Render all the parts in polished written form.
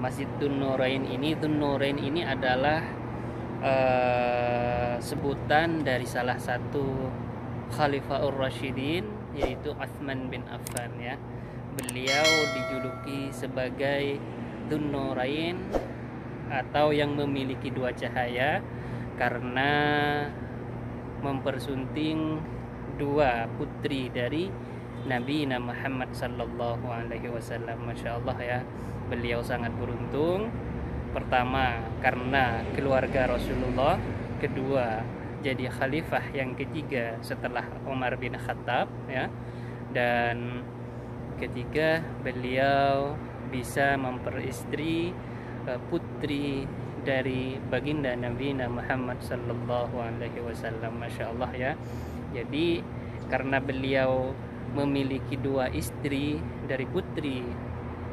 Masjid Dzun-Nurain ini adalah sebutan dari salah satu Khalifaur Rasyidin, yaitu Utsman bin Affan ya. Beliau dijuluki sebagai Dzun-Nurain atau yang memiliki dua cahaya karena mempersunting dua putri dari Nabi Muhammad sallallahu alaihi wasallam. Masya Allah ya, beliau sangat beruntung. Pertama karena keluarga Rasulullah, kedua jadi khalifah yang ketiga setelah Umar bin Khattab ya, dan ketiga beliau bisa memperistri putri dari baginda Nabi Muhammad sallallahu alaihi wasallam. Masya Allah ya. Jadi karena beliau memiliki dua istri dari putri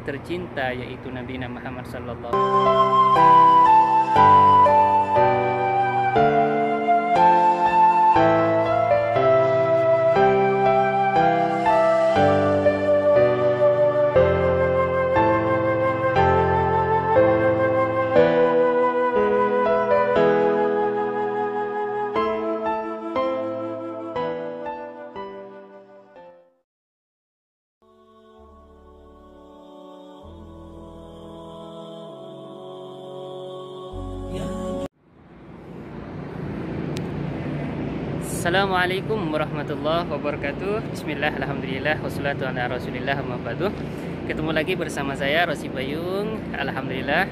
tercinta, yaitu Nabi Muhammad sallallahu alaihi wasallam. Assalamualaikum warahmatullahi wabarakatuh. Bismillah, alhamdulillah, wassalatu ala rasulillah, amma ba'du. Ketemu lagi bersama saya Rosi Bayung. Alhamdulillah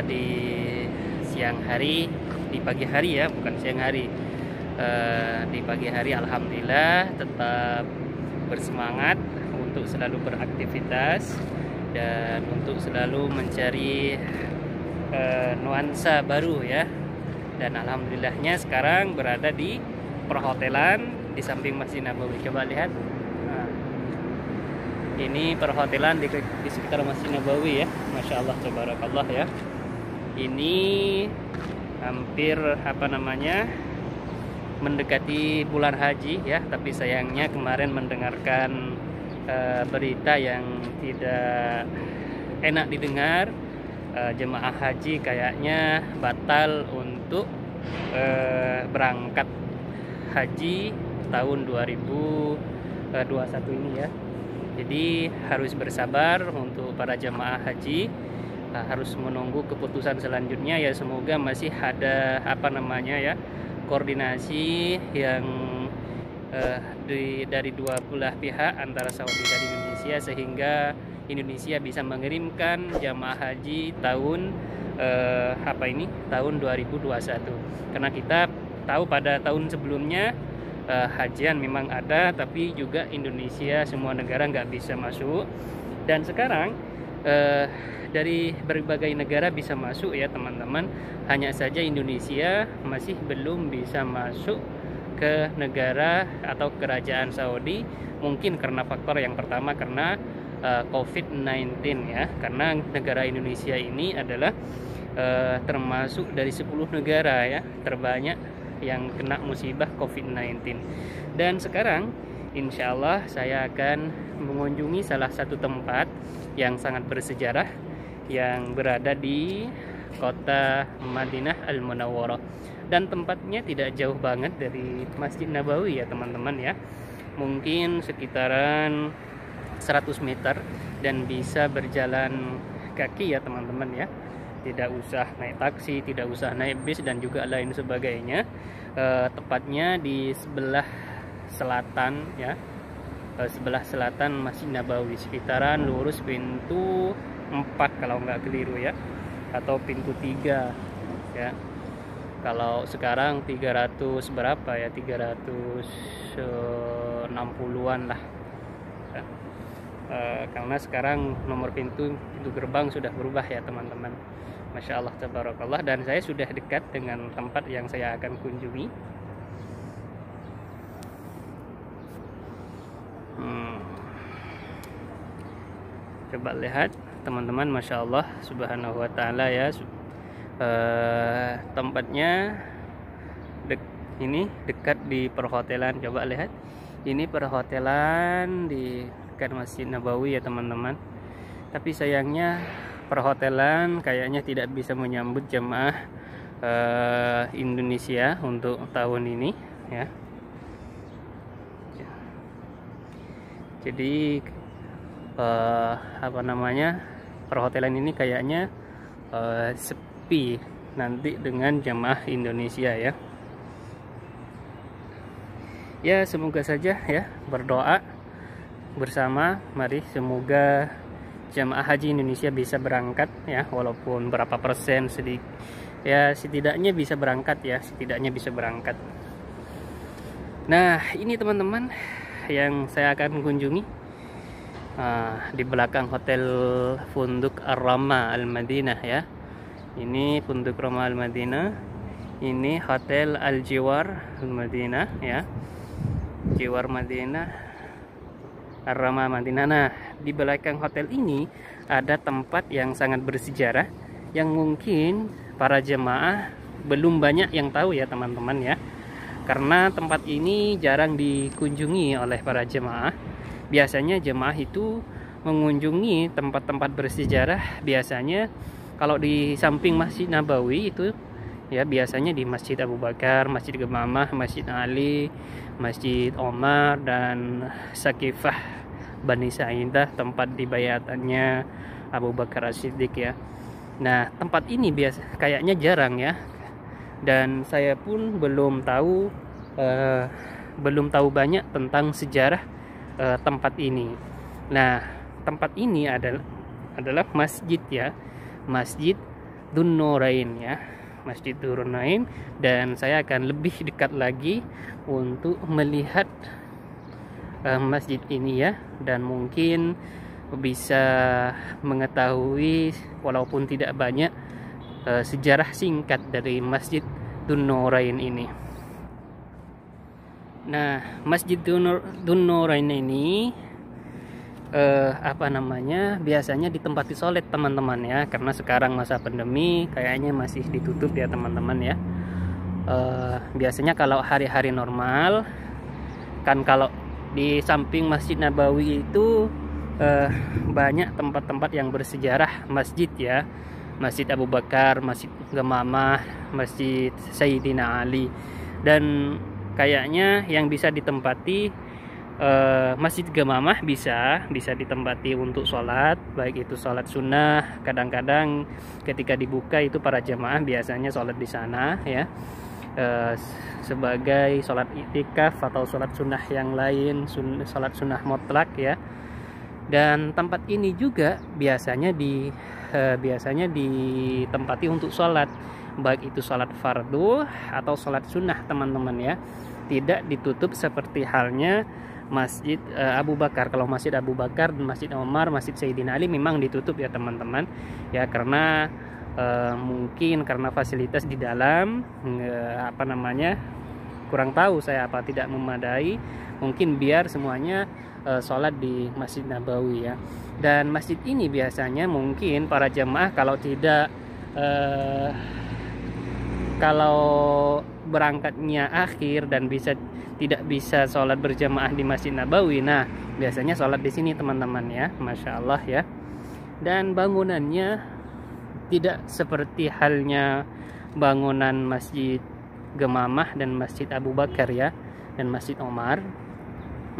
di siang hari, di pagi hari ya, bukan siang hari. Di pagi hari alhamdulillah tetap bersemangat untuk selalu beraktivitas dan untuk selalu mencari nuansa baru ya. Dan alhamdulillahnya sekarang berada di perhotelan di samping Masjid Nabawi. Coba lihat, nah, ini perhotelan di sekitar Masjid Nabawi ya. Masya Allah, tabarakallah ya. Ini hampir mendekati bulan haji ya, tapi sayangnya kemarin mendengarkan berita yang tidak enak didengar. Jemaah haji kayaknya batal untuk berangkat haji tahun 2021 ini ya. Jadi harus bersabar untuk para jemaah haji, harus menunggu keputusan selanjutnya ya. Semoga masih ada koordinasi yang dari dua belah pihak antara Saudi dan Indonesia, sehingga Indonesia bisa mengirimkan jamaah haji tahun tahun 2021. Karena kita tahu pada tahun sebelumnya hajian memang ada, tapi juga Indonesia semua negara nggak bisa masuk. Dan sekarang dari berbagai negara bisa masuk ya teman-teman. Hanya saja Indonesia masih belum bisa masuk ke negara atau kerajaan Saudi. Mungkin karena faktor yang pertama karena COVID-19 ya, karena negara Indonesia ini adalah termasuk dari 10 negara ya terbanyak yang kena musibah COVID-19. Dan sekarang insya Allah saya akan mengunjungi salah satu tempat yang sangat bersejarah yang berada di kota Madinah Al-Munawwarah, dan tempatnya tidak jauh banget dari Masjid Nabawi ya teman-teman ya, mungkin sekitaran 100 meter dan bisa berjalan kaki ya teman-teman ya. Tidak usah naik taksi, tidak usah naik bis dan juga lain sebagainya. Tepatnya di sebelah selatan ya, sebelah selatan Masjid Nabawi, sekitaran lurus pintu 4 kalau nggak keliru ya, atau pintu 3 ya. Kalau sekarang 300 berapa ya, 360-an lah ya. Karena sekarang nomor pintu gerbang sudah berubah ya teman-teman. Masya Allah, tabarakallah. Dan saya sudah dekat dengan tempat yang saya akan kunjungi. Coba lihat teman-teman, Masya Allah, subhanahu wa ta'ala ya. Tempatnya ini dekat di perhotelan. Coba lihat, ini perhotelan di dekat Masjid Nabawi ya teman-teman. Tapi sayangnya perhotelan kayaknya tidak bisa menyambut jemaah Indonesia untuk tahun ini ya. Jadi apa namanya, perhotelan ini kayaknya sepi nanti dengan jemaah Indonesia ya. Ya semoga saja ya, berdoa bersama, mari semoga jemaah haji Indonesia bisa berangkat ya, walaupun berapa persen sedikit ya, setidaknya bisa berangkat ya, setidaknya bisa berangkat. Nah ini teman-teman yang saya akan kunjungi di belakang hotel Funduk Ar-Rama Al-Madinah ya. Ini Funduk Rama Al-Madinah, ini hotel Al-Jiwar Al-Madinah ya, Jiwar Madinah Ar-Rama Madinah. Nah di belakang hotel ini ada tempat yang sangat bersejarah yang mungkin para jemaah belum banyak yang tahu ya teman-teman ya, karena tempat ini jarang dikunjungi oleh para jemaah. Biasanya jemaah itu mengunjungi tempat-tempat bersejarah biasanya kalau di samping Masjid Nabawi itu ya, biasanya di Masjid Abu Bakar, Masjid Gemamah, Masjid Ali, Masjid Omar, dan Sakifah Bani Sa'idah, tempat dibayatannya Abu Bakar As-Siddiq ya. Nah tempat ini kayaknya jarang ya, dan saya pun belum tahu banyak tentang sejarah tempat ini. Nah tempat ini adalah masjid ya, Masjid Dzun-Nurain ya, Masjid Dzun-Nurain, dan saya akan lebih dekat lagi untuk melihat masjid ini ya, dan mungkin bisa mengetahui walaupun tidak banyak sejarah singkat dari Masjid Dzun-Nurain ini. Nah Masjid Dzun-Nurain ini apa namanya, biasanya ditempati sholat teman-teman ya, karena sekarang masa pandemi kayaknya masih ditutup ya teman-teman ya. Biasanya kalau hari-hari normal kan, kalau di samping Masjid Nabawi itu banyak tempat-tempat yang bersejarah masjid ya, Masjid Abu Bakar, Masjid Gemamah, Masjid Sayyidina Ali, dan kayaknya yang bisa ditempati Masjid Gemamah bisa ditempati untuk sholat, baik itu sholat sunnah. Kadang-kadang ketika dibuka itu para jemaah biasanya sholat di sana ya, sebagai sholat iktikaf atau sholat sunnah yang lain, sholat sunnah mutlak ya. Dan tempat ini juga biasanya ditempati untuk sholat, baik itu sholat fardu atau sholat sunnah teman-teman ya. Tidak ditutup seperti halnya Masjid Abu Bakar. Kalau Masjid Abu Bakar, Masjid Omar, Masjid Sayyidina Ali memang ditutup ya teman-teman ya, karena mungkin karena fasilitas di dalam apa namanya, kurang tahu saya apa, tidak memadai, mungkin biar semuanya sholat di Masjid Nabawi ya. Dan masjid ini biasanya mungkin para jemaah kalau berangkatnya akhir dan tidak bisa sholat berjamaah di Masjid Nabawi, nah biasanya sholat di sini teman-teman ya, Masya Allah ya. Dan bangunannya tidak seperti halnya bangunan Masjid Gemamah dan Masjid Abu Bakar ya, dan Masjid Omar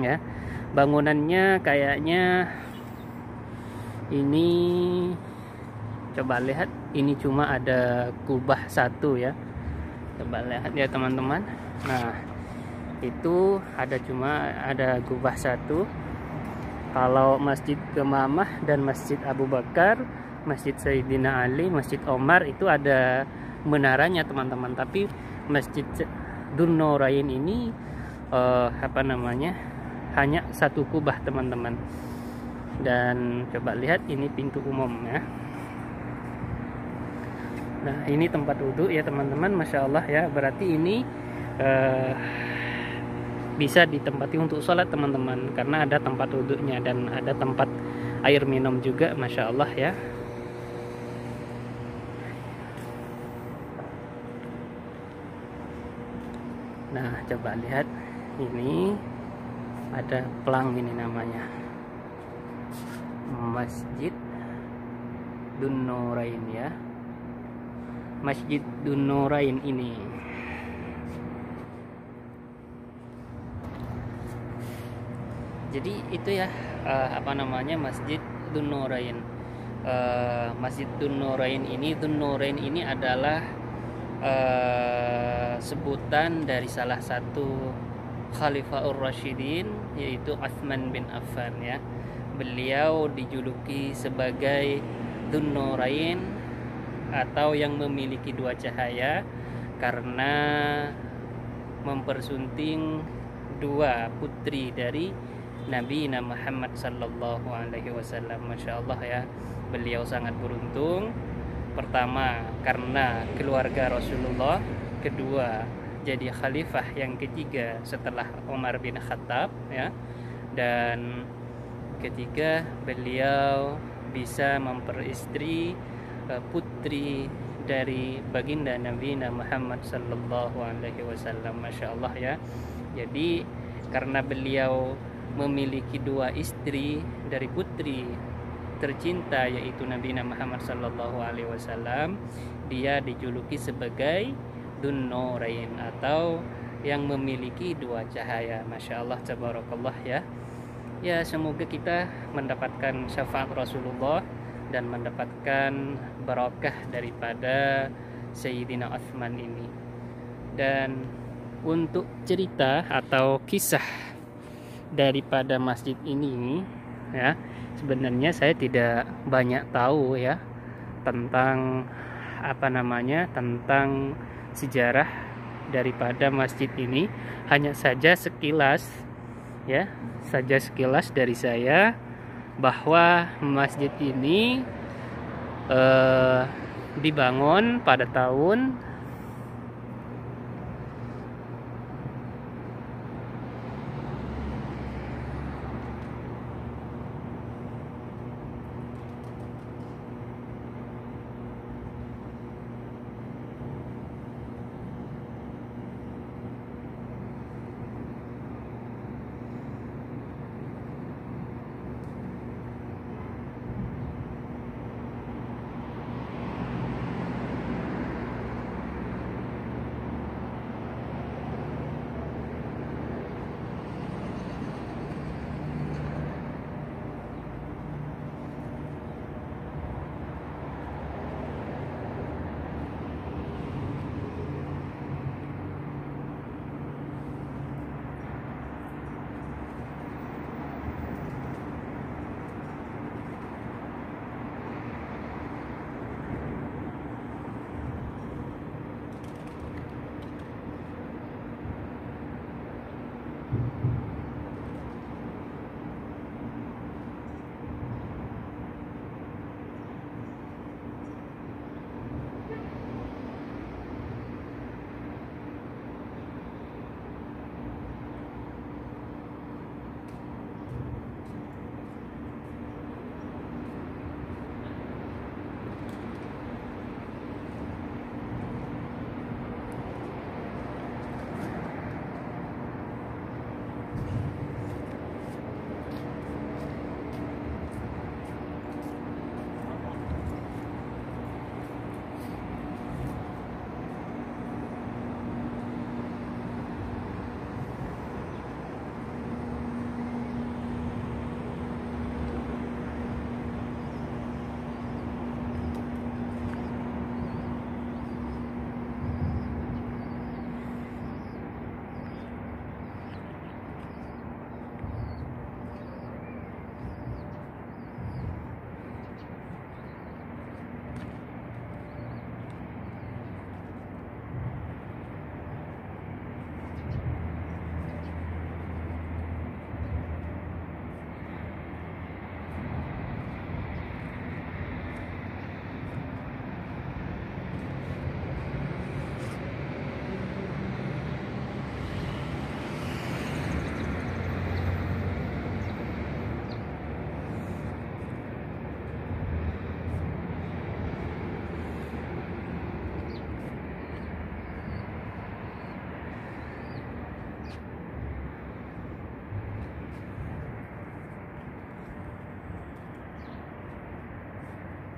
ya. Bangunannya kayaknya ini, coba lihat, ini cuma ada kubah satu ya, coba lihat ya teman-teman. Nah itu cuma ada kubah satu. Kalau Masjid Gemamah dan Masjid Abu Bakar, Masjid Sayyidina Ali, Masjid Omar itu ada menaranya teman-teman. Tapi Masjid Dzun-Nurain ini apa namanya, hanya satu kubah teman-teman. Dan coba lihat, ini pintu umum ya. Nah ini tempat wudhu ya teman-teman, Masya Allah ya. Berarti ini bisa ditempati untuk sholat teman-teman, karena ada tempat wudhunya dan ada tempat air minum juga, Masya Allah ya. Nah coba lihat, ini ada pelang, ini namanya Masjid Dzun-Nurain ya. Masjid Dzun-Nurain ini. Jadi itu ya Masjid Dzun-Nurain. Masjid Dzun-Nurain ini adalah sebutan dari salah satu Khalifahur Rasyidin, yaitu Utsman bin Affan ya. Beliau dijuluki sebagai Dzun-Nurain atau yang memiliki dua cahaya karena mempersunting dua putri dari Nabi Muhammad sallallahu alaihi wasallam. Masya Allah ya, beliau sangat beruntung. Pertama karena keluarga Rasulullah, kedua jadi khalifah yang ketiga setelah Umar bin Khattab ya, dan ketiga beliau bisa memperistri putri dari baginda Nabi Muhammad sallallahu alaihi wasallam. Masya Allah ya. Jadi karena beliau memiliki dua istri dari putri tercinta yaitu Nabi Muhammad sallallahu alaihi wasallam, dia dijuluki sebagai Dzun-Nurain atau yang memiliki dua cahaya. Masya Allah, tabarakallah ya. Ya, semoga kita mendapatkan syafaat Rasulullah dan mendapatkan barakah daripada Sayyidina Utsman ini. Dan untuk cerita atau kisah daripada masjid ini ya, sebenarnya saya tidak banyak tahu ya tentang tentang sejarah daripada masjid ini. Hanya saja sekilas dari saya bahwa masjid ini dibangun pada tahun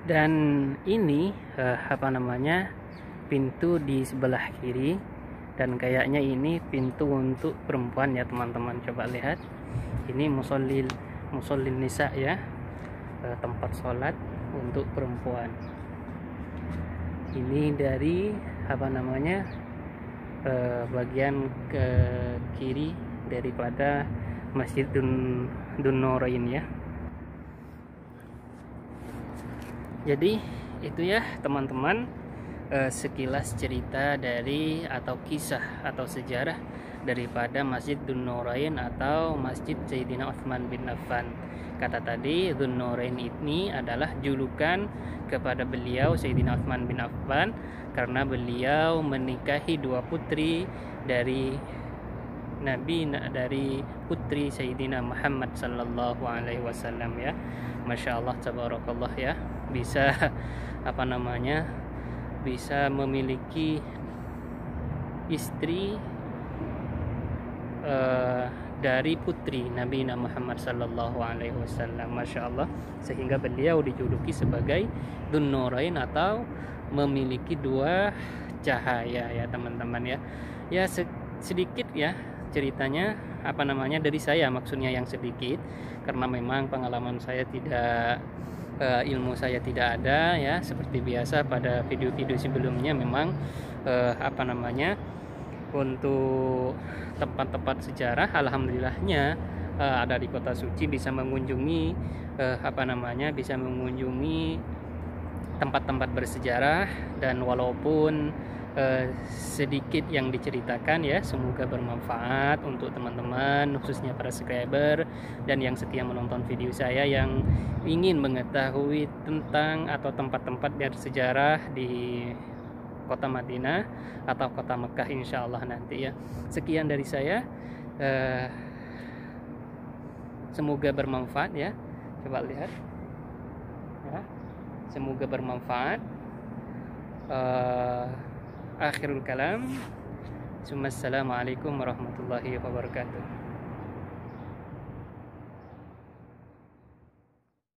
Dan ini pintu di sebelah kiri, dan kayaknya ini pintu untuk perempuan ya teman-teman. Coba lihat, ini musallil nisa ya, tempat sholat untuk perempuan. Ini dari bagian ke kiri daripada Masjid Dzun-Nurain ya. Jadi itu ya teman-teman, sekilas cerita dari atau kisah atau sejarah daripada Masjid Dzun-Nurain atau Masjid Sayyidina Utsman bin Affan. Kata tadi, Dzun-Nurain ini adalah julukan kepada beliau Sayyidina Utsman bin Affan karena beliau menikahi dua putri dari putri Sayyidina Muhammad sallallahu alaihi wasallam ya. Masya Allah, tabarakallah ya, bisa bisa memiliki istri dari putri Nabi Muhammad sallallahu alaihi wasallam. Masya Allah, sehingga beliau dijuluki sebagai Dzun-Nurain atau memiliki dua cahaya ya teman-teman ya. Ya sedikit ya ceritanya dari saya, maksudnya yang sedikit karena memang pengalaman saya tidak, ilmu saya tidak ada ya. Seperti biasa pada video-video sebelumnya memang untuk tempat-tempat sejarah alhamdulillahnya ada di kota suci, bisa mengunjungi tempat-tempat bersejarah, dan walaupun sedikit yang diceritakan ya, semoga bermanfaat untuk teman-teman, khususnya para subscriber dan yang setia menonton video saya yang ingin mengetahui tentang atau tempat-tempat bersejarah di kota Madinah atau kota Mekah insya Allah nanti ya. Sekian dari saya, semoga bermanfaat ya. Coba lihat ya, semoga bermanfaat. Akhirul kalam, assalamualaikum warahmatullahi wabarakatuh.